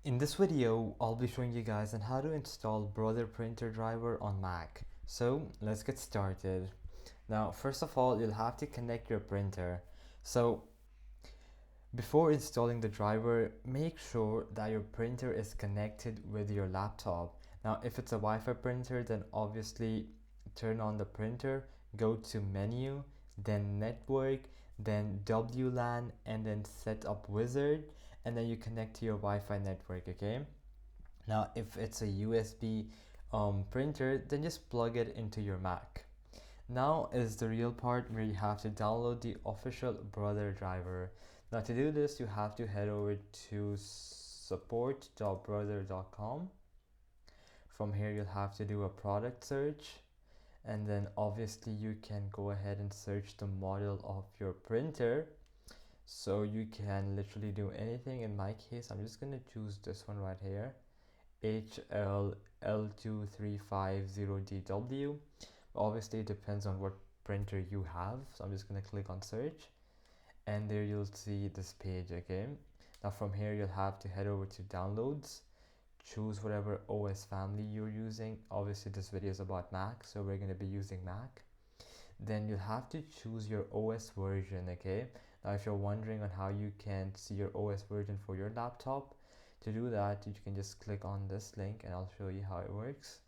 In this video, I'll be showing you guys on how to install Brother Printer driver on Mac. So let's get started. Now, first of all, you'll have to connect your printer. So before installing the driver, make sure that your printer is connected with your laptop. Now, if it's a Wi-Fi printer, then obviously turn on the printer, go to menu, then network, then WLAN, and then set up wizard, and then you connect to your Wi-Fi network, okay? Now, if it's a USB printer, then just plug it into your Mac. Now is the real part where you have to download the official Brother driver. Now to do this, you have to head over to support.brother.com. From here, you'll have to do a product search, and then obviously you can go ahead and search the model of your printer. So you can literally do anything. In my case, I'm just gonna choose this one right here, HLL2350DW. Obviously it depends on what printer you have, so I'm just going to click on search, and there you'll see this page. Okay, now from here you'll have to head over to downloads, choose whatever OS family you're using. Obviously this video is about Mac, so we're going to be using Mac. Then you'll have to choose your OS version. Okay, now if you're wondering on how you can see your OS version for your laptop, to do that you can just click on this link and I'll show you how it works.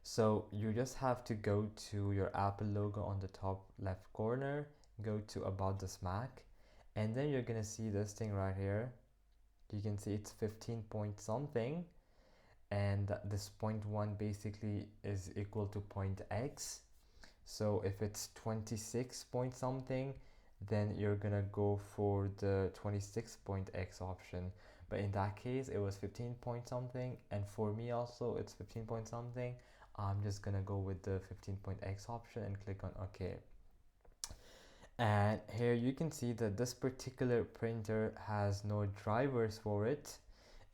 So you just have to go to your Apple logo on the top left corner, go to about this Mac, and then you're gonna see this thing right here. You can see it's 15 point something, and this 0.1 basically is equal to point X. So if it's 26 point something, then you're gonna go for the 26 point X option. But in that case, it was 15 point something, and for me also it's 15 point something. I'm just gonna go with the 15 point X option and click on OK. And here you can see that this particular printer has no drivers for it.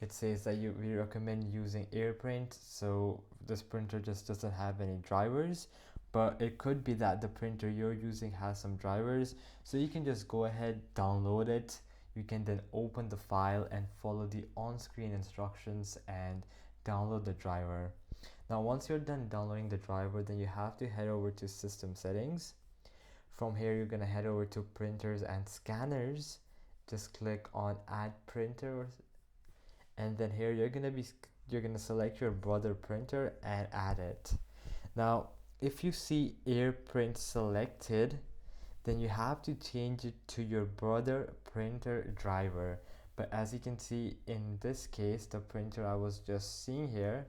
It says that we recommend using AirPrint, so this printer just doesn't have any drivers, but it could be that the printer you're using has some drivers, so you can just go ahead, download it. You can then open the file and follow the on-screen instructions and download the driver. Now once you're done downloading the driver, then you have to head over to system settings. From here you're gonna head over to printers and scanners, just click on add printer, and then here you're gonna select your Brother printer and add it. Now if you see AirPrint selected, then you have to change it to your Brother printer driver. But as you can see in this case, the printer I was just seeing here,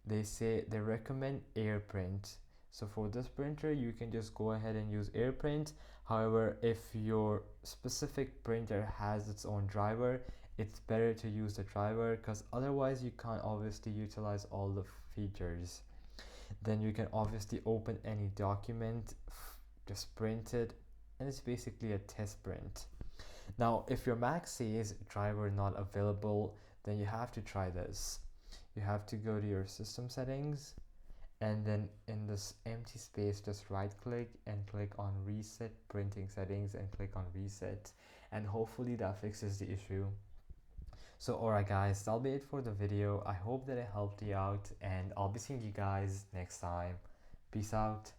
they say they recommend AirPrint. So for this printer you can just go ahead and use AirPrint. However, if your specific printer has its own driver, it's better to use the driver, because otherwise you can't obviously utilize all the features. Then you can obviously open any document, just print it, and it's basically a test print. Now if your Mac says driver not available, then you have to try this. You have to go to your system settings, and then in this empty space just right click and click on reset printing settings and click on reset, and hopefully that fixes the issue. So alright guys, that'll be it for the video. I hope that it helped you out, and I'll be seeing you guys next time. Peace out.